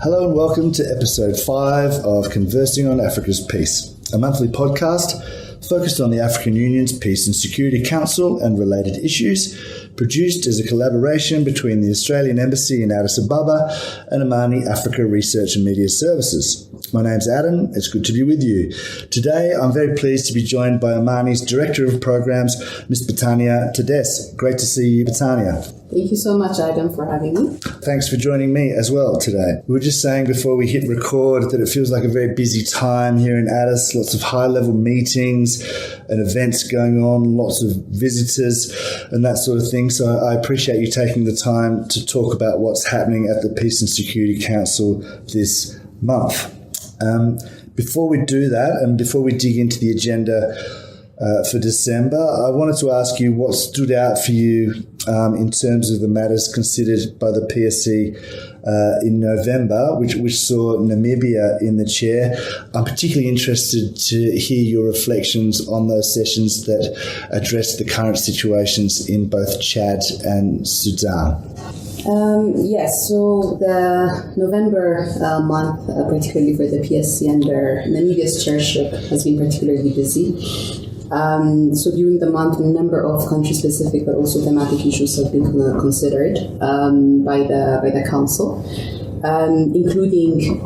Hello and welcome to episode 5 of Conversing on Africa's Peace, a monthly podcast focused on the African Union's Peace and Security Council and related issues, produced as a collaboration between the Australian Embassy in Addis Ababa and Amani Africa Research and Media Services. My name's Adam. It's good to be with you. Today, I'm very pleased to be joined by Amani's Director of Programs, Ms. Betania Tades. Great to see you, Betania. Thank you so much, Adam, for having me. Thanks for joining me as well today. We were just saying before we hit record that it feels like a very busy time here in Addis, lots of high-level meetings and events going on, lots of visitors and that sort of thing. So I appreciate you taking the time to talk about what's happening at the Peace and Security Council this month. Before we do that and before we dig into the agenda for December, I wanted to ask you what stood out for you in terms of the matters considered by the PSC in November, which saw Namibia in the chair. I'm particularly interested to hear your reflections on those sessions that addressed the current situations in both Chad and Sudan. Yes, so the November month, particularly for the PSC under Namibia's chairship, has been particularly busy. So during the month, a number of country-specific but also thematic issues have been considered by the council, including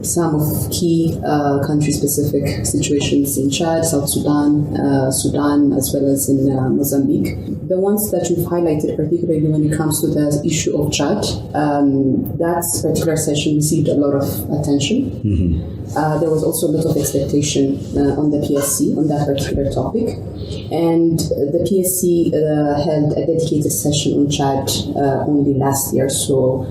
some of key country-specific situations in Chad, South Sudan, Sudan, as well as in Mozambique. The ones that we've highlighted, particularly when it comes to the issue of Chad, that particular session received a lot of attention. Mm-hmm. There was also a lot of expectation on the PSC on that particular topic. And the PSC held a dedicated session on Chad only last year, so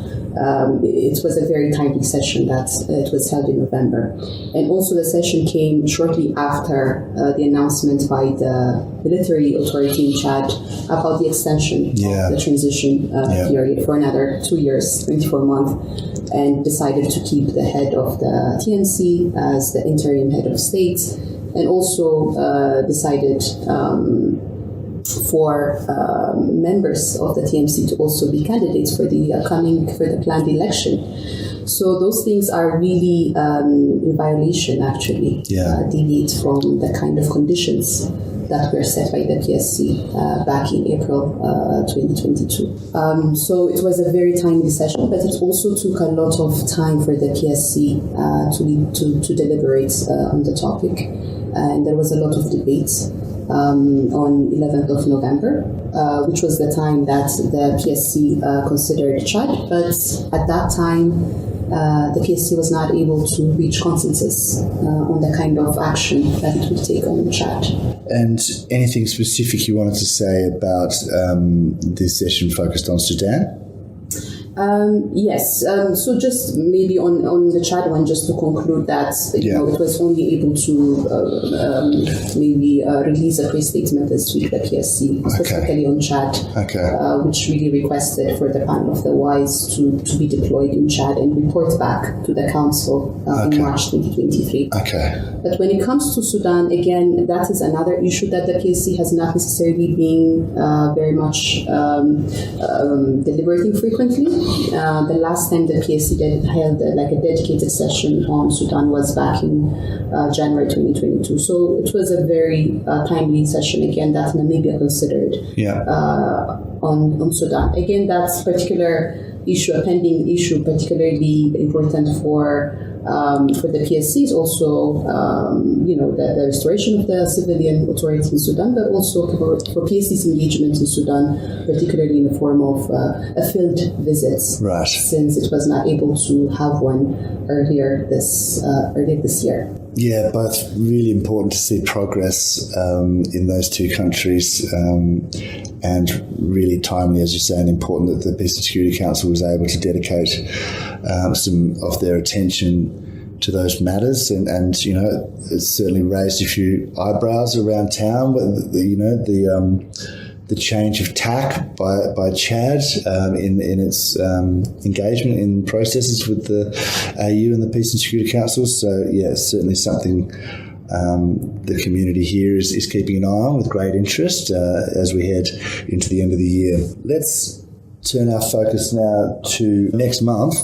it was a very timely session that it was held in November. And also the session came shortly after the announcement by the military authority in Chad about the extension of the transition period for another 2 years, 24 months, and decided to keep the head of the TNC as the interim head of state, and also decided for members of the TMC to also be candidates for the planned election. So those things are really in violation, actually, deviate from the kind of conditions that were set by the PSC back in April 2022. So it was a very timely session, but it also took a lot of time for the PSC to deliberate on the topic. And there was a lot of debate on 11th of November, which was the time that the PSC considered Chad. But at that time, the PSC was not able to reach consensus on the kind of action that it would take on Chad. And anything specific you wanted to say about this session focused on Sudan? Yes. So just maybe on the Chad one, just to conclude that it was only able to release a pre-statement this week, the PSC, specifically on Chad, which really requested for the panel of the wise to be deployed in Chad and report back to the council in March 2023. But when it comes to Sudan, again, that is another issue that the PSC has not necessarily been very much deliberating frequently. The last time the PSC held a dedicated session on Sudan was back in January 2022. So it was a very timely session, again, that Namibia considered on Sudan. Again, that's particular issue, a pending issue, particularly important for the PSC is also, the restoration of the civilian authority in Sudan, but also for PSC's engagement in Sudan, particularly in the form of a field visit, since it was not able to have one earlier this year. Yeah, both really important to see progress in those two countries, and really timely, as you say, and important that the Peace and Security Council was able to dedicate some of their attention to those matters, and it's certainly raised a few eyebrows around town. The change of tack by Chad in its engagement in processes with the AU and the Peace and Security Council. So, it's certainly something the community here is keeping an eye on with great interest as we head into the end of the year. Let's turn our focus now to next month,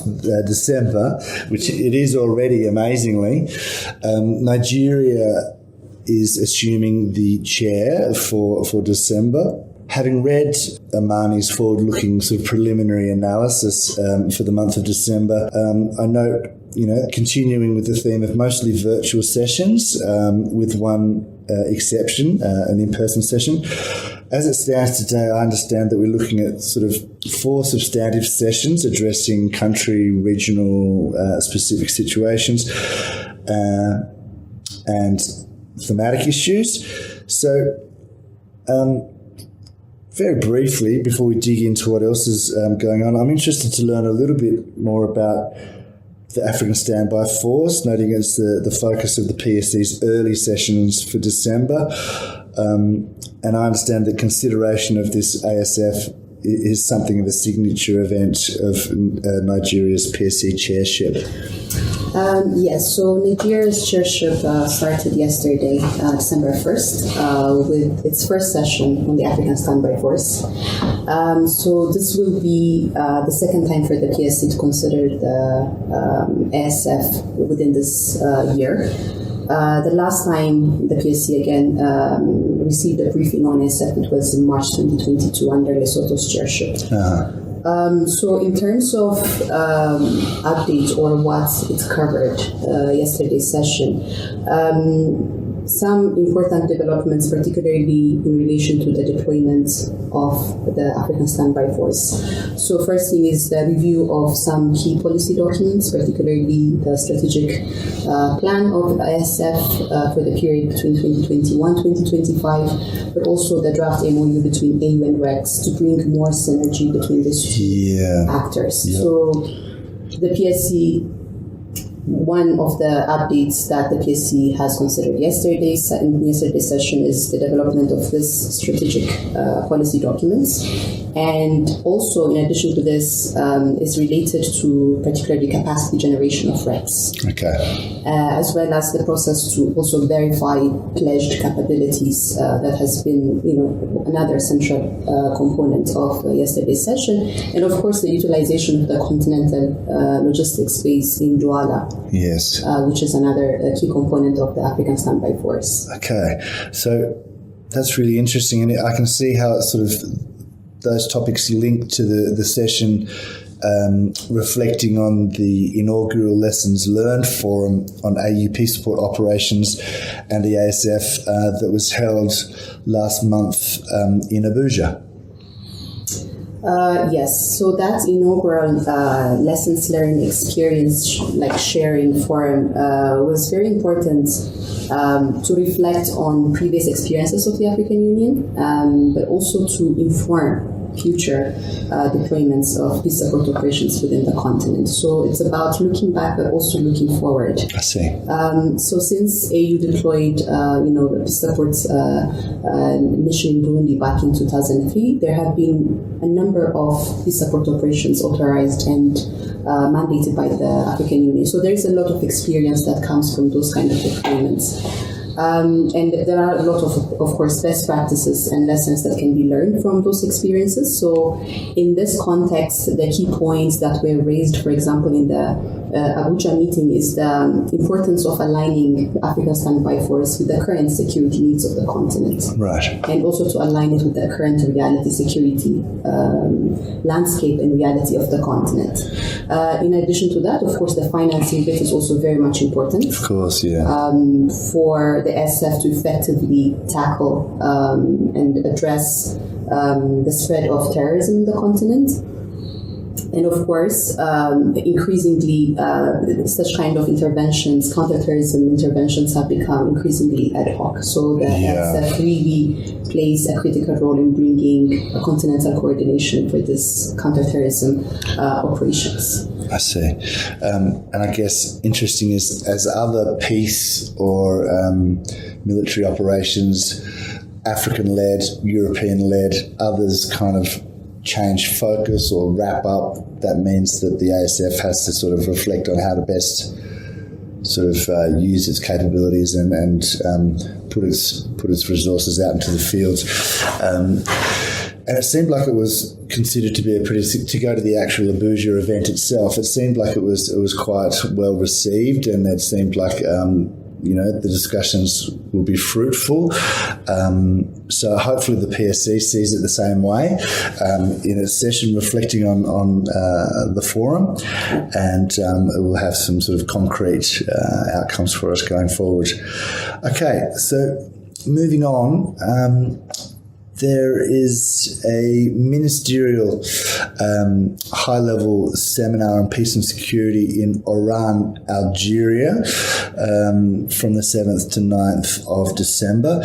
December, which it is already amazingly. Nigeria is assuming the chair for December. Having read Amani's forward-looking sort of preliminary analysis for the month of December, I note, continuing with the theme of mostly virtual sessions, with one exception, an in-person session. As it stands today, I understand that we're looking at sort of 4 substantive sessions addressing country, regional, specific situations, and thematic issues. So, very briefly, before we dig into what else is going on, I'm interested to learn a little bit more about the African Standby Force, noting it's the focus of the PSC's early sessions for December. And I understand that consideration of this ASF is something of a signature event of Nigeria's PSC chairship. Yes, so Nigeria's chairship started yesterday, December 1st, with its first session on the African Standby Force. So this will be the second time for the PSC to consider the ASF within this year. The last time the PSC again received a briefing on ASF, it was in March 2022 under Lesotho's chairship. So in terms of updates or what it covered yesterday's session, some important developments, particularly in relation to the deployment of the African Standby Force. So first thing is the review of some key policy documents, particularly the strategic plan of ASF for the period between 2021-2025, but also the draft MOU between AU and REX to bring more synergy between these two actors. Yep. So the PSC, one of the updates that the PSC has considered in yesterday's session is the development of this strategic policy documents. And also, in addition to this, is related to particularly capacity generation of REX. Okay. As well as the process to also verify pledged capabilities that has been, another central component of yesterday's session. And of course, the utilization of the continental logistics space in Douala. Yes. Which is another key component of the African Standby Force. Okay. So that's really interesting. And I can see how it's sort of those topics link to the session, reflecting on the inaugural Lessons Learned Forum on AU Peace Support Operations and the ASF that was held last month in Abuja. Yes, so that inaugural lessons learned experience, sharing forum, was very important to reflect on previous experiences of the African Union, but also to inform future deployments of peace support operations within the continent. So it's about looking back, but also looking forward. I see. So since AU deployed, the peace support mission in Burundi back in 2003, there have been a number of peace support operations authorized and mandated by the African Union. So there is a lot of experience that comes from those kind of deployments. And there are a lot of course, best practices and lessons that can be learned from those experiences. So in this context, the key points that were raised, for example, in the Abuja meeting is the importance of aligning the African Standby Force with the current security needs of the continent. Right. And also to align it with the current reality, security landscape and reality of the continent. In addition to that, of course, the financing bit is also very much important. Of course, yeah. For the SF to effectively tackle and address the spread of terrorism in the continent. And of course, increasingly, such kind of interventions, counterterrorism interventions have become increasingly ad hoc. So the SF really plays a critical role in bringing a continental coordination for this counterterrorism operations. I see. And I guess interesting is as other peace or military operations, African-led, European-led, others kind of change focus or wrap up, that means that the ASF has to sort of reflect on how to best sort of use its capabilities and put its resources out into the field. And it seemed like it was considered to be to go to the actual Abuja event itself, it seemed like it was quite well received, and it seemed like, the discussions will be fruitful. So hopefully the PSC sees it the same way in its session reflecting on the forum, and it will have some sort of concrete outcomes for us going forward. Okay, so moving on, there is a ministerial high-level seminar on peace and security in Oran, Algeria, from the 7th to 9th of December.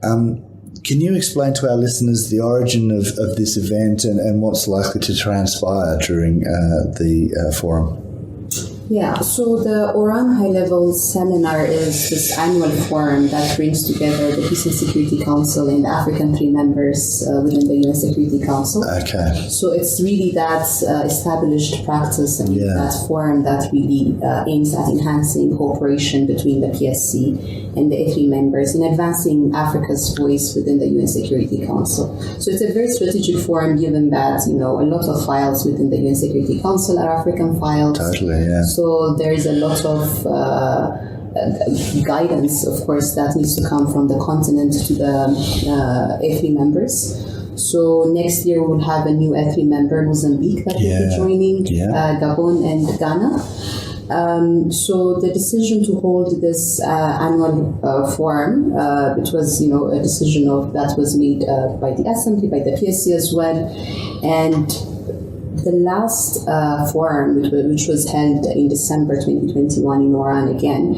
Can you explain to our listeners the origin of this event and what's likely to transpire during the forum? Yeah, so the Oran High-Level Seminar is this annual forum that brings together the Peace and Security Council and the African 3 members within the UN Security Council. Okay. So it's really that established practice and that forum that really aims at enhancing cooperation between the PSC and the A3 members in advancing Africa's voice within the UN Security Council. So it's a very strategic forum given that, a lot of files within the UN Security Council are African files. Totally, yeah. So there is a lot of guidance, of course, that needs to come from the continent to the A3 members. So next year we'll have a new A3 member, Mozambique, that will be joining, Gabon and Ghana. So the decision to hold this annual forum, it was, a decision that was made by the Assembly, by the PSC as well, and the last forum, which was held in December 2021 in Oran again,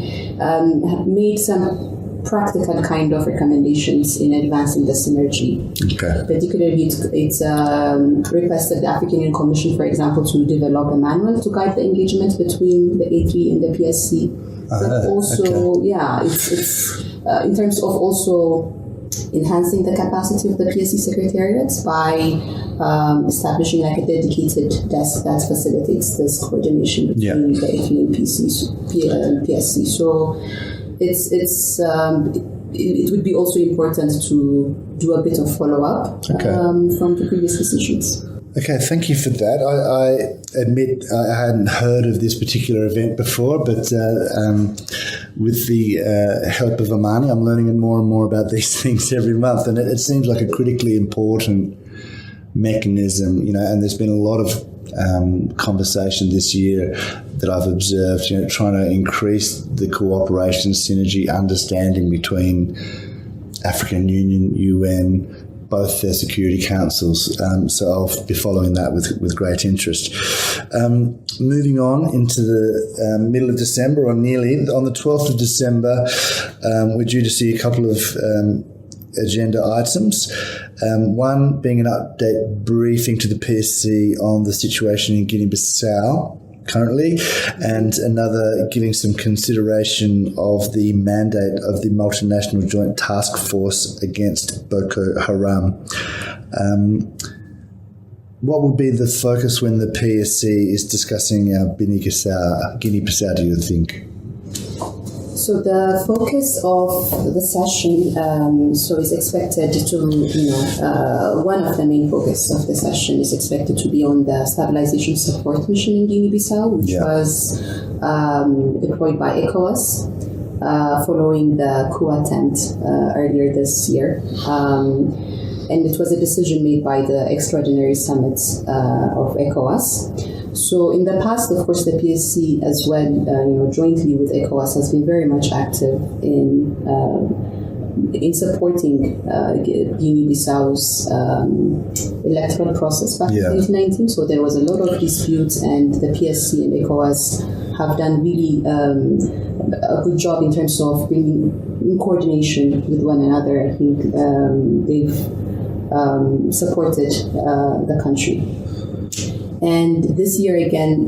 made some practical kind of recommendations in advancing the synergy. Okay. Particularly, it requested the African Union Commission, for example, to develop a manual to guide the engagement between the A3 and the PSC. But also, it's in terms of also enhancing the capacity of the PSC Secretariat by establishing like a dedicated desk that facilitates this coordination between the A3 and PSC. So it would be also important to do a bit of follow-up from the previous decisions. Okay, thank you for that. I admit I hadn't heard of this particular event before, but with the help of Amani, I'm learning more and more about these things every month, and it seems like a critically important mechanism, and there's been a lot of conversation this year that I've observed, trying to increase the cooperation, synergy, understanding between African Union, UN, both their security councils. So I'll be following that with great interest. Moving on into the middle of December, or nearly, on the 12th of December, we're due to see a couple of agenda items. One being an update briefing to the PSC on the situation in Guinea-Bissau currently, and another giving some consideration of the mandate of the multinational joint task force against Boko Haram. What will be the focus when the PSC is discussing Guinea-Bissau, do you think? So the focus of the session, is expected to, one of the main focus of the session is expected to be on the stabilization support mission in Guinea-Bissau, which was deployed by ECOWAS following the coup attempt earlier this year. And it was a decision made by the extraordinary summit of ECOWAS. So in the past, of course, the PSC as well, jointly with ECOWAS, has been very much active in supporting Guinea-Bissau's electoral process back in 2019. So there was a lot of disputes, and the PSC and ECOWAS have done really a good job in terms of bringing in coordination with one another. I think they've supported the country. And this year again,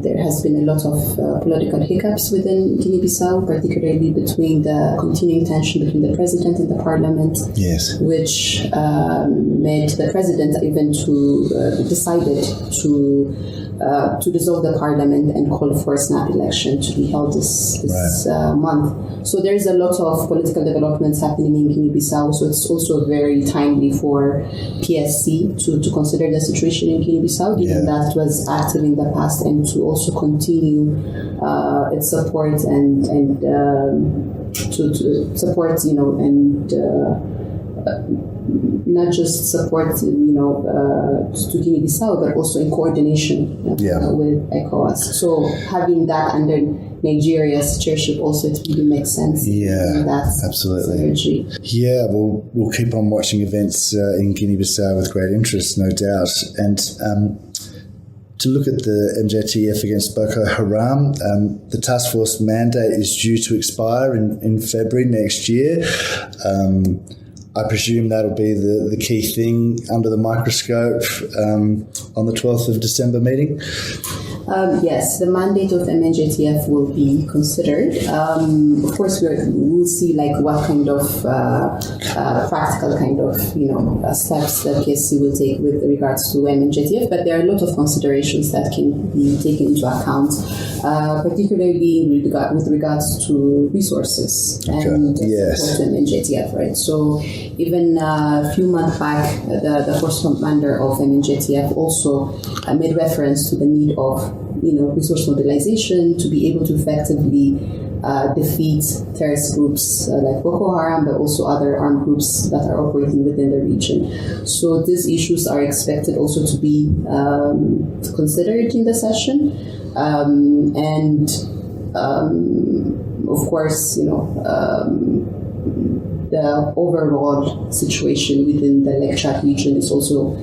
there has been a lot of political hiccups within Guinea-Bissau, particularly between the continuing tension between the president and the parliament, which made the president even decided to dissolve the parliament and call for a snap election to be held this month. So there is a lot of political developments happening in Guinea-Bissau, so it's also very timely for PSC to consider the situation in Guinea-Bissau, given that it was active in the past, and to also continue its support and to support, not just support, to Guinea-Bissau, but also in coordination with ECOWAS. So having that under Nigeria's chairship also, it really makes sense. Yeah, that absolutely. Synergy. Yeah, we'll keep on watching events in Guinea-Bissau with great interest, no doubt. And to look at the MJTF against Boko Haram, the task force mandate is due to expire in February next year. I presume that'll be the key thing under the microscope on the 12th of December meeting? Yes, the mandate of MNJTF will be considered. Of course, we'll see what kind of practical kind of steps that PSC will take with regards to MNJTF. But there are a lot of considerations that can be taken into account, particularly with regards to resources and support MNJTF. Right. So even a few months back, the force commander of MNJTF also made reference to the need of resource mobilization to be able to effectively defeat terrorist groups like Boko Haram, but also other armed groups that are operating within the region. So these issues are expected also to be considered in the session. Of course, the overall situation within the Lake Chad region is also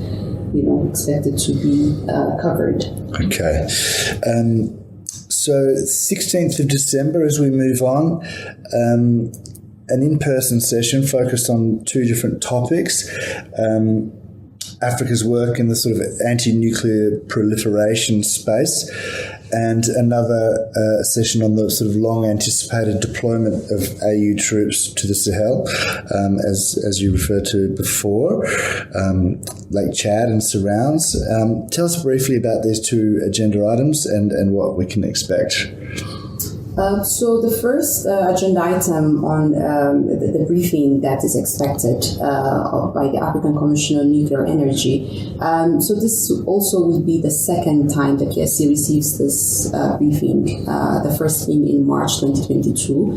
expected to be covered. Okay. So 16th of December, as we move on, an in-person session focused on two different topics. Africa's work in the sort of anti-nuclear proliferation space, and another session on the sort of long-anticipated deployment of AU troops to the Sahel, as you referred to before, Lake Chad and surrounds. Tell us briefly about these two agenda items and what we can expect. So the first agenda item on the briefing that is expected by the African Commission on Nuclear Energy. So this also will be the second time the PSC receives this briefing, the first being in March 2022.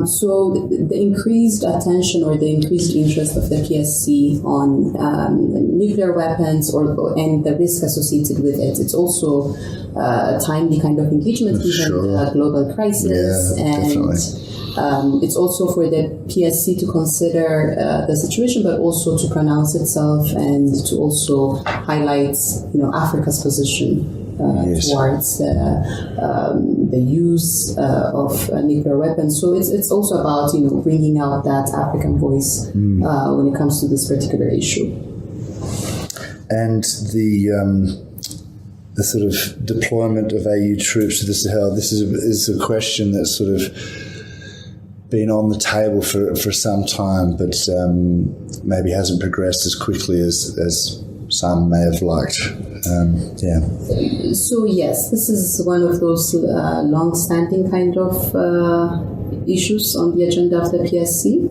So the increased attention or the increased interest of the PSC on nuclear weapons and the risk associated with it. It's also a timely kind of engagement given the global crisis. It's also for the PSC to consider the situation, but also to pronounce itself and to also highlight, Africa's position towards the use of nuclear weapons. So it's also about bringing out that African voice when it comes to this particular issue. And the sort of deployment of AU troops to the Sahel. This is a question that's sort of been on the table for some time, but maybe hasn't progressed as quickly as some may have liked. So yes, this is one of those long-standing kind of issues on the agenda of the PSC.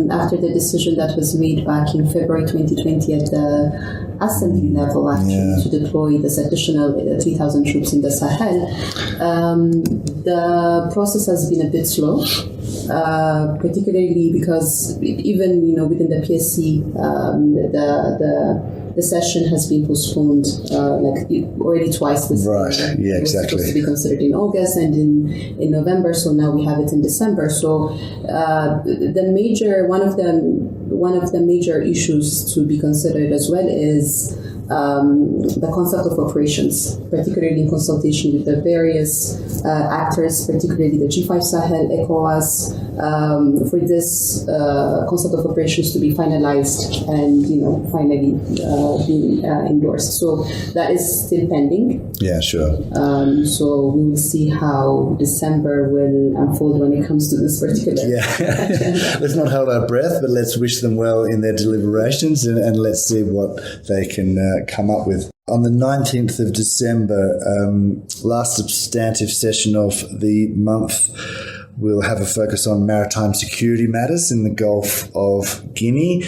After the decision that was made back in February 2020 at the assembly level, actually, to deploy this additional 3,000 troops in the Sahel, the process has been a bit slow. Particularly because even within the PSC, the session has been postponed already twice this year. Yeah, exactly. It was supposed to be considered in August and in November, so now we have it in December. So one of the major issues to be considered as well is the concept of operations, particularly in consultation with the various actors, particularly the G5 Sahel, ECOWAS, for this concept of operations to be finalized and finally being endorsed. So that is still pending. Yeah, sure. So we will see how December will unfold when it comes to this particular. Yeah, let's not hold our breath, but let's wish them well in their deliberations and let's see what they can come up with. On the 19th of December, last substantive session of the month, we'll have a focus on maritime security matters in the Gulf of Guinea.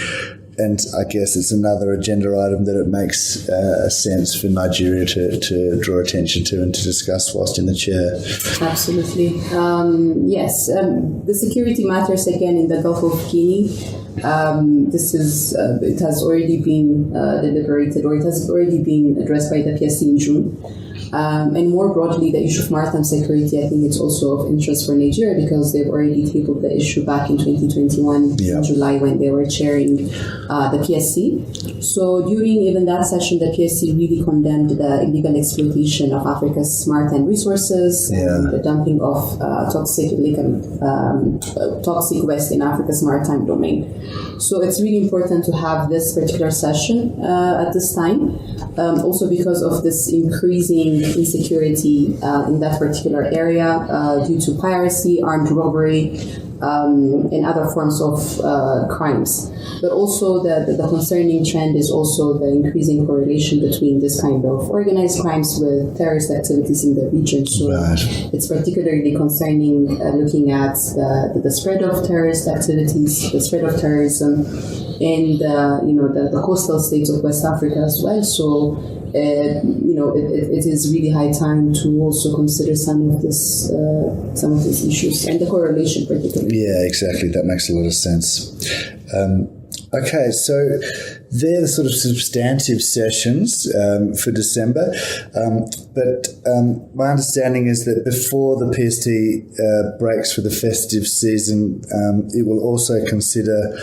And I guess it's another agenda item that it makes sense for Nigeria to draw attention to and to discuss whilst in the chair. Absolutely. Yes. The security matters again in the Gulf of Guinea. It has already been deliberated, or it has already been addressed by the PSC in June. And more broadly, the issue of maritime security, I think it's also of interest for Nigeria because they've already tabled the issue back in 2021 in July when they were chairing the PSC. So during even that session, the PSC really condemned the illegal exploitation of Africa's maritime resources and the dumping of toxic waste in Africa's maritime domain. So it's really important to have this particular session at this time, also because of this increasing insecurity in that particular area due to piracy, armed robbery, and other forms of crimes. But also the concerning trend is also the increasing correlation between this kind of organized crimes with terrorist activities in the region. So it's particularly concerning looking at the spread of terrorist activities, the spread of terrorism in the coastal states of West Africa as well. So it is really high time to also consider some of these issues and the correlation particularly. Yeah, exactly. That makes a lot of sense. Okay, so they're the sort of substantive sessions for December. But my understanding is that before the PST breaks for the festive season, it will also consider,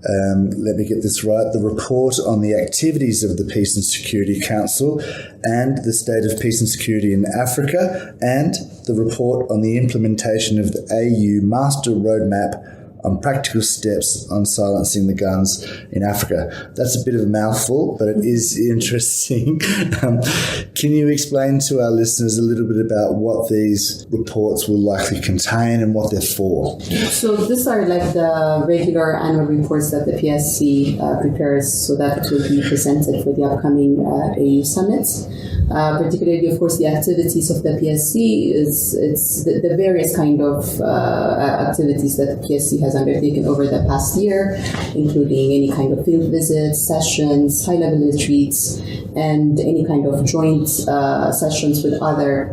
let me get this right, the report on the activities of the Peace and Security Council and the state of peace and security in Africa, and the report on the implementation of the AU Master Roadmap on practical steps on silencing the guns in Africa. That's a bit of a mouthful, but it is interesting. Can you explain to our listeners a little bit about what these reports will likely contain and what they're for? So these are like the regular annual reports that the PSC prepares so that it will be presented for the upcoming AU summits. Particularly, of course, the activities of the PSC it's the various kind of activities that the PSC has undertaken over the past year, including any kind of field visits, sessions, high-level retreats, and any kind of joint sessions with other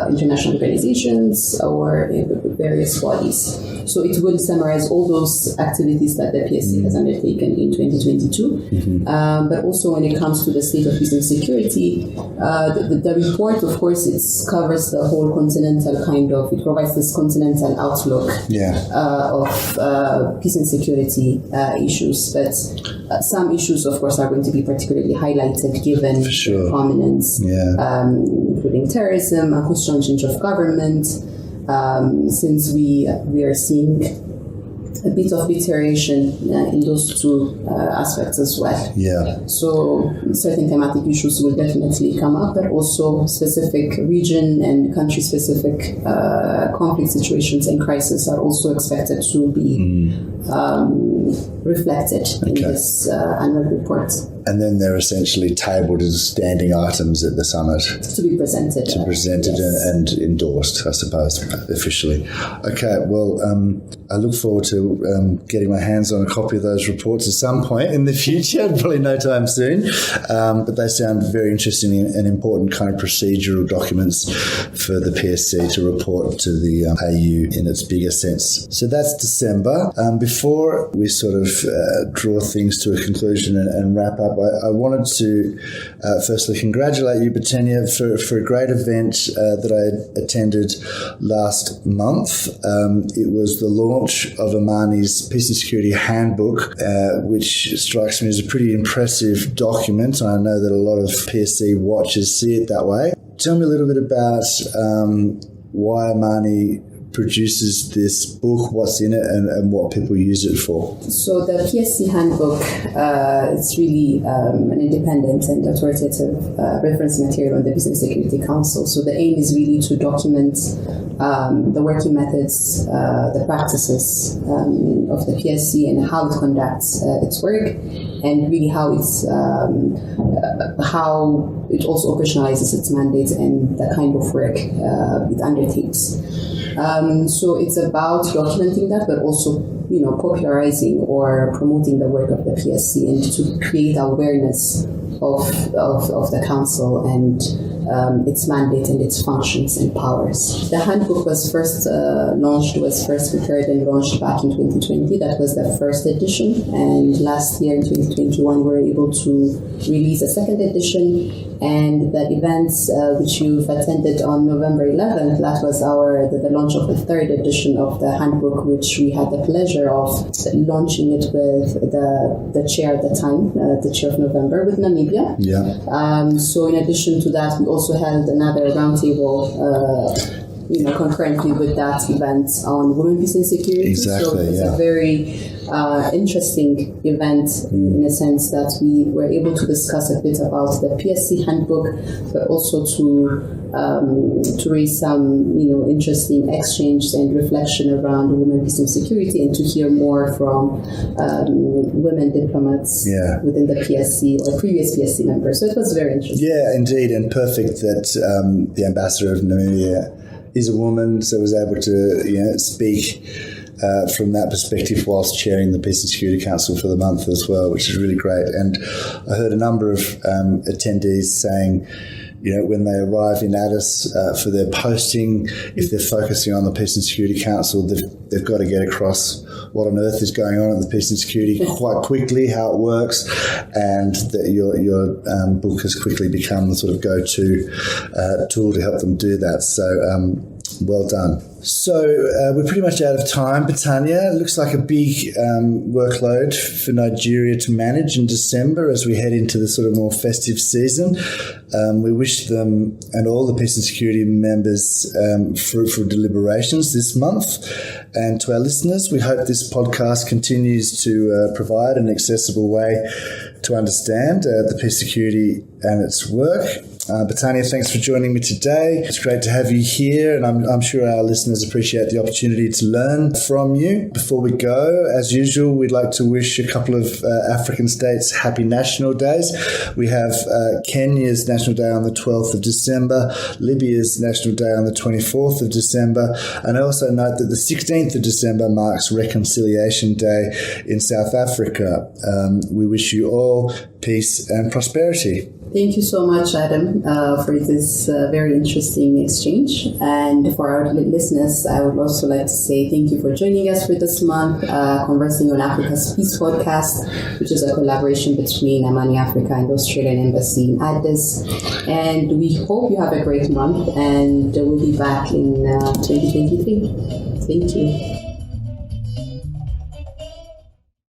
international organizations or various bodies. So it will summarize all those activities that the PSC has undertaken in 2022. But also when it comes to the state of peace and security, the report, of course, it covers the whole continental it provides this continental outlook of peace and security issues. But some issues, of course, are going to be particularly highlighted given their prominence, including terrorism, unconstitutional change of government, since we are seeing a bit of deterioration in those two aspects as well. Yeah. So certain thematic issues will definitely come up, but also specific region and country-specific conflict situations and crises are also expected to be reflected in this annual report. And then they're essentially tabled as standing items at the summit. To be presented. And endorsed, I suppose, officially. Okay, well, I look forward to getting my hands on a copy of those reports at some point in the future, probably no time soon. But they sound very interesting and important kind of procedural documents for the PSC to report to the AU in its bigger sense. So that's December. Before we sort of draw things to a conclusion and wrap up, I wanted to firstly congratulate you, Betenia, for a great event that I attended last month. It was the launch of Amani's Peace and Security Handbook, which strikes me as a pretty impressive document. I know that a lot of PSC watchers see it that way. Tell me a little bit about why Amani produces this book, what's in it, and what people use it for? So the PSC handbook, it's really an independent and authoritative reference material on the Business Security Council. So the aim is really to document the working methods, the practices of the PSC and how it conducts its work, and really how it also operationalizes its mandates and the kind of work it undertakes. So it's about documenting that, but also, popularizing or promoting the work of the PSC and to create awareness of the council and its mandate and its functions and powers. The handbook was first prepared and launched back in 2020. That was the first edition, and last year in 2021 we were able to release a second edition. And the events which you've attended on November 11th, that was the launch of the third edition of the handbook, which we had the pleasure of launching it with the chair at the time, the chair of November, with Namibia. Yeah. So in addition to that, we also held another roundtable concurrently with that event on women, peace and security. Exactly, so it's a very interesting event in a sense that we were able to discuss a bit about the PSC handbook, but also to raise some interesting exchange and reflection around women, peace and security, and to hear more from women diplomats within the PSC or previous PSC members. So it was very interesting. Yeah, indeed, and perfect that the ambassador of Namibia is a woman, so was able to speak from that perspective whilst chairing the Peace and Security Council for the month as well, which is really great. And I heard a number of attendees saying, when they arrive in Addis for their posting, if they're focusing on the Peace and Security Council, they've got to get across what on earth is going on at the Peace and Security quite quickly, how it works, and that your book has quickly become the sort of go-to tool to help them do that. So well done. So we're pretty much out of time, Britannia. It looks like a big workload for Nigeria to manage in December as we head into the sort of more festive season. We wish them and all the Peace and Security members fruitful deliberations this month. And to our listeners, we hope this podcast continues to provide an accessible way to understand the Peace Security and its work. Britannia, thanks for joining me today. It's great to have you here, and I'm sure our listeners appreciate the opportunity to learn from you. Before we go, as usual, we'd like to wish a couple of African states happy national days. We have Kenya's National Day on the 12th of December, Libya's National Day on the 24th of December, and I also note that the 16th of December marks Reconciliation Day in South Africa. We wish you all peace and prosperity. Thank you so much, Adam, for this very interesting exchange. And for our listeners, I would also like to say thank you for joining us for this month, Conversing on Africa's Peace podcast, which is a collaboration between Amani Africa and the Australian Embassy in Addis. And we hope you have a great month, and we'll be back in 2023. Thank you.